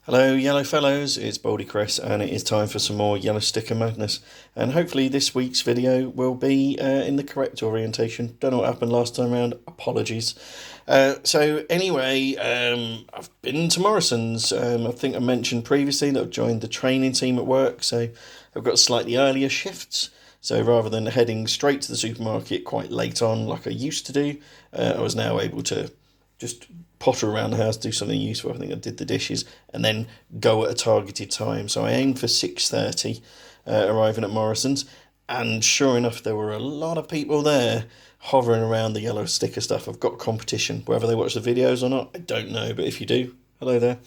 Hello yellow fellows, it's Baldy Chris and it is time for some more yellow sticker madness, and hopefully this week's video will be in the correct orientation. Don't know what happened last time around, apologies. So anyway, I've been to Morrisons. I think I mentioned previously that I've joined the training team at work, so I've got slightly earlier shifts. So rather than heading straight to the supermarket quite late on like I used to do, I was now able to just potter around the house, do something useful. I think I did the dishes and then go at a targeted time. So I aimed for 6:30, arriving at Morrisons, and sure enough, there were a lot of people there hovering around the yellow sticker stuff. I've got competition. Whether they watch the videos or not, I don't know, but if you do, hello there.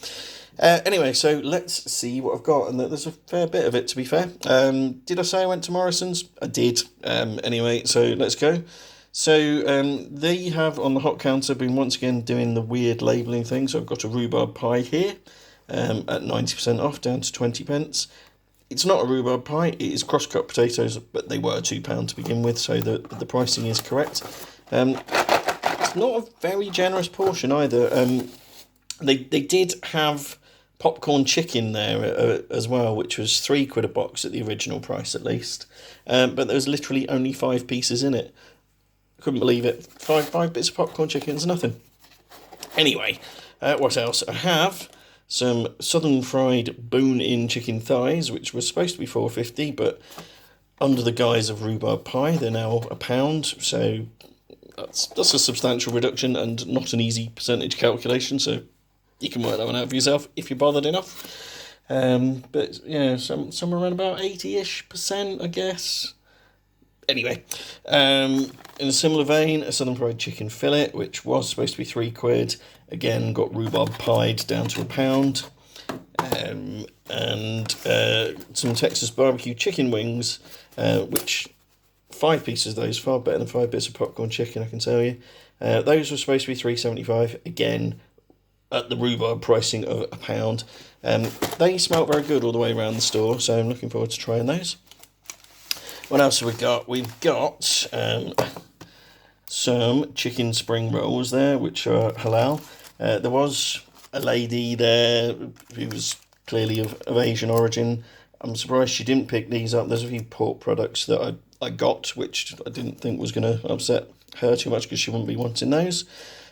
Anyway, so let's see what I've got, and there's a fair bit of it, to be fair. Did I say I went to Morrisons? I did. Anyway, so let's go. So they have on the hot counter been once again doing the weird labelling thing. So I've got a rhubarb pie here at 90% off, down to 20 pence. It's not a rhubarb pie, it is cross-cut potatoes, but they were £2 to begin with, so the pricing is correct. It's not a very generous portion either. They did have popcorn chicken there as well, which was £3 a box at the original price at least. But there was literally only 5 pieces in it. Couldn't believe it. Five bits of popcorn chicken is nothing. Anyway, what else? I have some southern fried bone-in chicken thighs, which were supposed to be £4.50, but under the guise of rhubarb pie, they're now £1. So that's a substantial reduction and not an easy percentage calculation. So you can work that one out for yourself if you're bothered enough. But yeah, somewhere around about 80-ish%, I guess. Anyway, in a similar vein, a southern fried chicken fillet, which was supposed to be £3, again got rhubarb pied down to £1. And some Texas barbecue chicken wings, which 5 pieces of those, far better than 5 bits of popcorn chicken, I can tell you. Those were supposed to be £3.75, again at the rhubarb pricing of £1. They smelt very good all the way around the store, so I'm looking forward to trying those. What else have we got? We've got some chicken spring rolls there, which are halal. There was a lady there who was clearly of Asian origin. I'm surprised she didn't pick these up. There's a few pork products that I got, which I didn't think was going to upset her too much because she wouldn't be wanting those.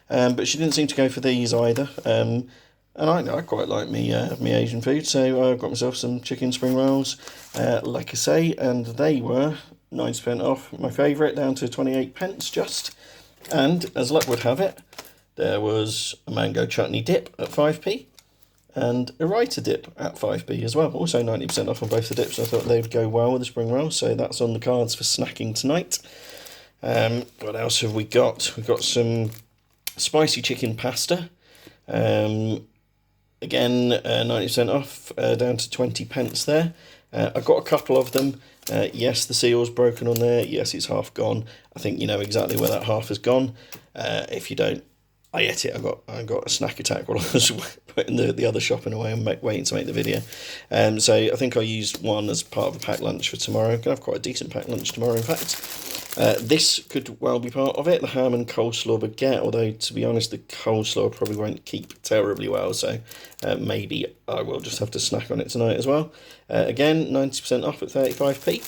But she didn't seem to go for these either. And I quite like me Asian food, so I got myself some chicken spring rolls, like I say, and they were 90% off, my favourite, down to 28 pence just. And as luck would have it, there was a mango chutney dip at 5p, and a raita dip at 5p as well, also 90% off on both the dips. I thought they would go well with the spring roll, so that's on the cards for snacking tonight. What else have we got? We've got some spicy chicken pasta. Again, 90% off, down to 20 pence there. I got a couple of them. Yes, the seal's broken on there. Yes, it's half gone. I think you know exactly where that half has gone. If you don't, I ate it. I got a snack attack while I was putting the other shopping away and waiting to make the video. So I think I used one as part of a packed lunch for tomorrow. I'm going to have quite a decent packed lunch tomorrow, in fact. This could well be part of it, the ham and coleslaw baguette, although to be honest the coleslaw probably won't keep terribly well, so maybe I will just have to snack on it tonight as well. Again, 90% off at 35p.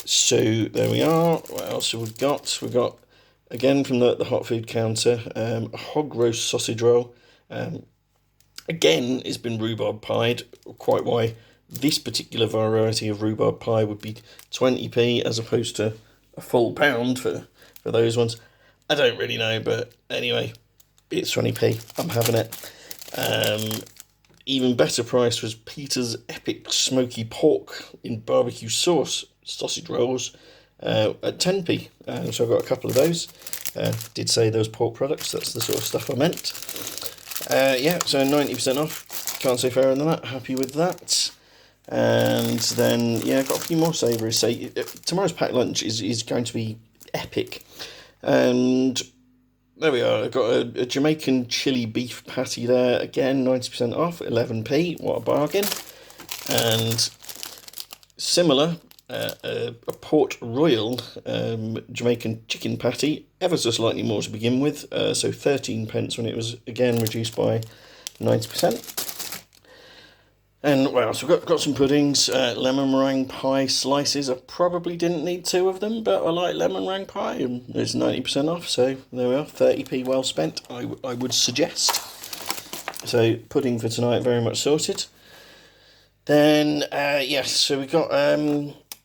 So there we are. What else have we got? We've got, again from the hot food counter, a hog roast sausage roll. Again, it's been rhubarb pied, quite why this particular variety of rhubarb pie would be 20p as opposed to a full pound for those ones. I don't really know, but anyway, it's 20p. I'm having it. Even better price was Peter's Epic Smoky Pork in Barbecue Sauce sausage rolls at 10p. So I've got a couple of those. Did say those pork products, that's the sort of stuff I meant. Yeah, so 90% off. Can't say fairer than that. Happy with that. And then, yeah, I've got a few more savouries. So tomorrow's packed lunch is going to be epic. And there we are. I've got a Jamaican chili beef patty there. Again, 90% off, 11p. What a bargain. And similar, a Port Royal Jamaican chicken patty, ever so slightly more to begin with. So 13 pence when it was, again, reduced by 90%. And what else? We've got some puddings, lemon meringue pie slices. I probably didn't need 2 of them, but I like lemon meringue pie, and it's 90% off, so there we are, 30p well spent, I would suggest. So pudding for tonight, very much sorted. Then, yes, so we got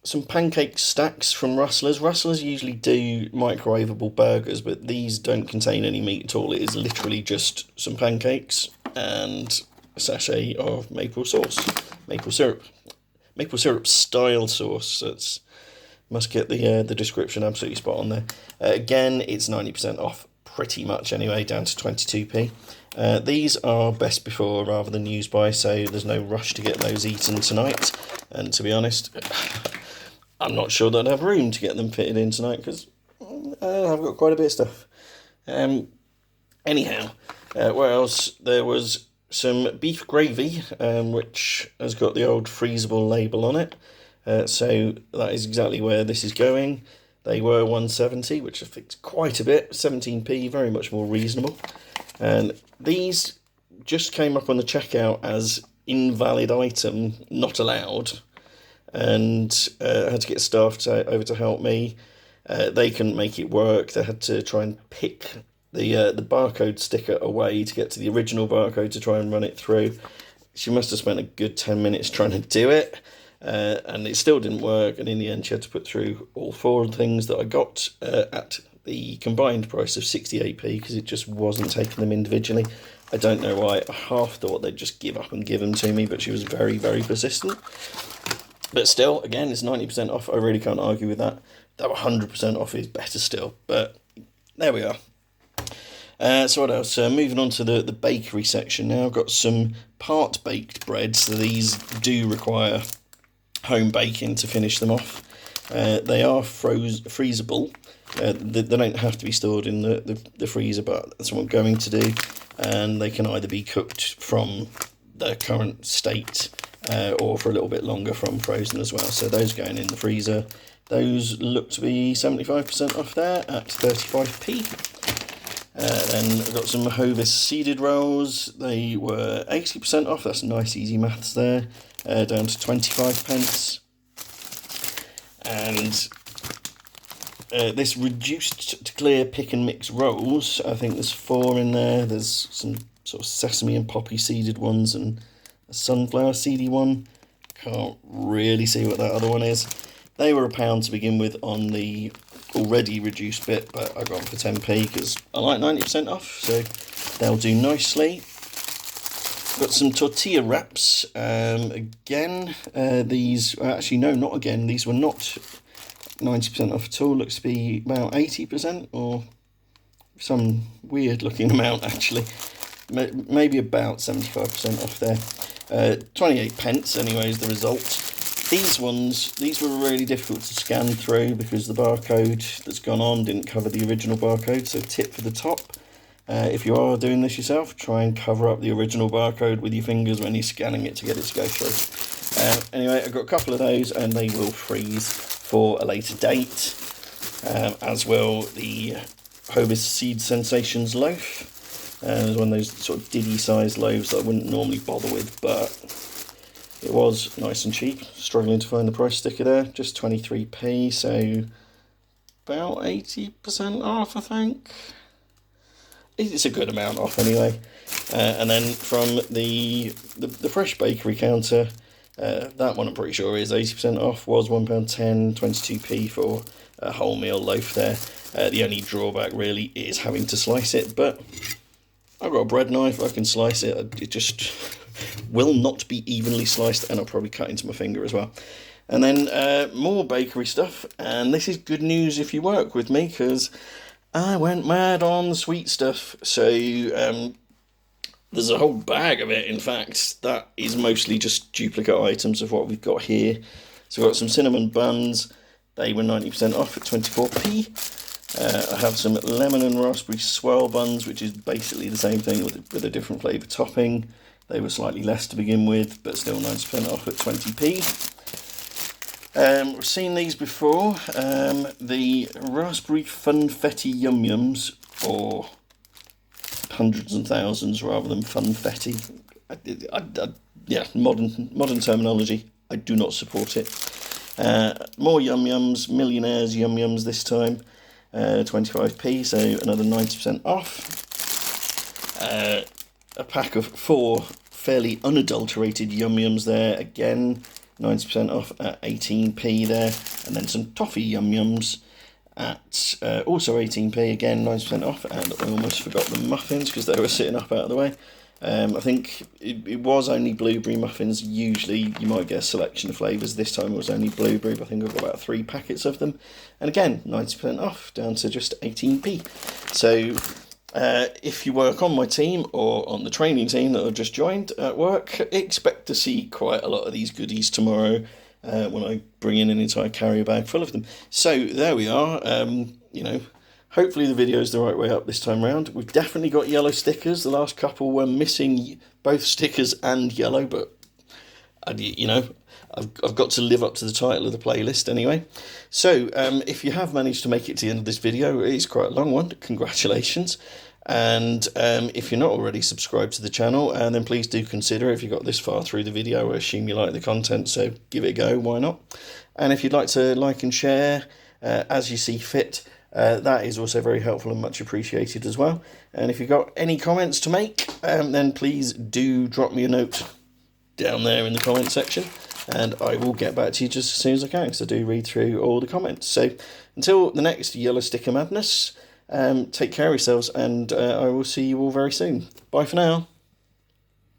some pancake stacks from Rustlers. Rustlers usually do microwavable burgers, but these don't contain any meat at all. It is literally just some pancakes and a sachet of maple syrup style sauce. That's must get the description absolutely spot on there. Again, it's 90% off, pretty much anyway, down to 22p. These are best before rather than use by, so there's no rush to get those eaten tonight. And to be honest, I'm not sure that I'd have room to get them fitted in tonight because I've got quite a bit of stuff. Anyhow, what else? There was some beef gravy, which has got the old freezable label on it. So that is exactly where this is going. They were 170, which I think is quite a bit. 17p, very much more reasonable. And these just came up on the checkout as invalid item, not allowed. And I had to get staff over to help me. They couldn't make it work. They had to try and pick the barcode sticker away to get to the original barcode to try and run it through. She must have spent a good 10 minutes trying to do it, and it still didn't work, and in the end she had to put through all 4 things that I got at the combined price of 68p because it just wasn't taking them individually. I don't know why. I half thought they'd just give up and give them to me, but she was very, very persistent. But still, again, it's 90% off. I really can't argue with that. That 100% off is better still, but there we are. So what else? Moving on to the bakery section now. I've got some part-baked breads. So these do require home baking to finish them off. They are freezable. They don't have to be stored in the freezer, but that's what I'm going to do. And they can either be cooked from their current state or for a little bit longer from frozen as well. So those going in the freezer. Those look to be 75% off there at 35p. Then I've got some Hovis seeded rolls. They were 80% off. That's nice easy maths there. Down to 25 pence. And this reduced to clear pick and mix rolls. I think there's 4 in there. There's some sort of sesame and poppy seeded ones and a sunflower seedy one. Can't really see what that other one is. They were £1 to begin with on the already reduced bit, but I got them for 10p because I like 90% off, so they'll do nicely. Got some tortilla wraps. Again, these, actually no, not again, these were not 90% off at all. Looks to be about 80% or some weird looking amount actually. Maybe about 75% off there. 28 pence anyway is the result. These were really difficult to scan through because the barcode that's gone on didn't cover the original barcode, so tip for the top. If you are doing this yourself, try and cover up the original barcode with your fingers when you're scanning it to get it to go through. Anyway, I've got a couple of those and they will freeze for a later date, as will the Hovis Seed Sensations loaf. There's one of those sort of diddy sized loaves that I wouldn't normally bother with, but it was nice and cheap. Struggling to find the price sticker there. Just 23p, so about 80% off, I think. It's a good amount off anyway. And then from the fresh bakery counter, that one I'm pretty sure is 80% off. Was £1.10, 22p for a wholemeal loaf there. The only drawback really is having to slice it, but I've got a bread knife, I can slice it. It just will not be evenly sliced, and I'll probably cut into my finger as well. And then more bakery stuff, and this is good news if you work with me, because I went mad on the sweet stuff. So there's a whole bag of it, in fact, that is mostly just duplicate items of what we've got here. So I've got some cinnamon buns. They were 90% off at 24p. I have some lemon and raspberry swirl buns, which is basically the same thing with a different flavour topping. They were slightly less to begin with, but still 90% off at 20p. We've seen these before. The raspberry funfetti yum yums, or hundreds and thousands rather than funfetti. I yeah, modern terminology. I do not support it. More Yum Yums, Millionaires Yum Yums this time, 25p, so another 90% off. A pack of 4 fairly unadulterated Yum Yums there, again 90% off at 18p there, and then some toffee Yum Yums at also 18p, again 90% off, and I almost forgot the muffins because they were sitting up out of the way. I think it was only blueberry muffins. Usually you might get a selection of flavours. This time it was only blueberry, but I think I've got about 3 packets of them. And again, 90% off, down to just 18p. So if you work on my team or on the training team that I've just joined at work, expect to see quite a lot of these goodies tomorrow when I bring in an entire carrier bag full of them. So there we are. You know, hopefully the video is the right way up this time round. We've definitely got yellow stickers. The last couple were missing both stickers and yellow, but you know, I've got to live up to the title of the playlist anyway. So if you have managed to make it to the end of this video, it is quite a long one. Congratulations. And if you're not already subscribed to the channel, then please do consider it. If you got this far through the video, I assume you like the content, so give it a go, why not? And if you'd like to like and share as you see fit, that is also very helpful and much appreciated as well. And if you've got any comments to make, then please do drop me a note down there in the comment section, and I will get back to you just as soon as I can, because I do read through all the comments. So until the next Yellow Sticker Madness, take care of yourselves, and I will see you all very soon. Bye for now.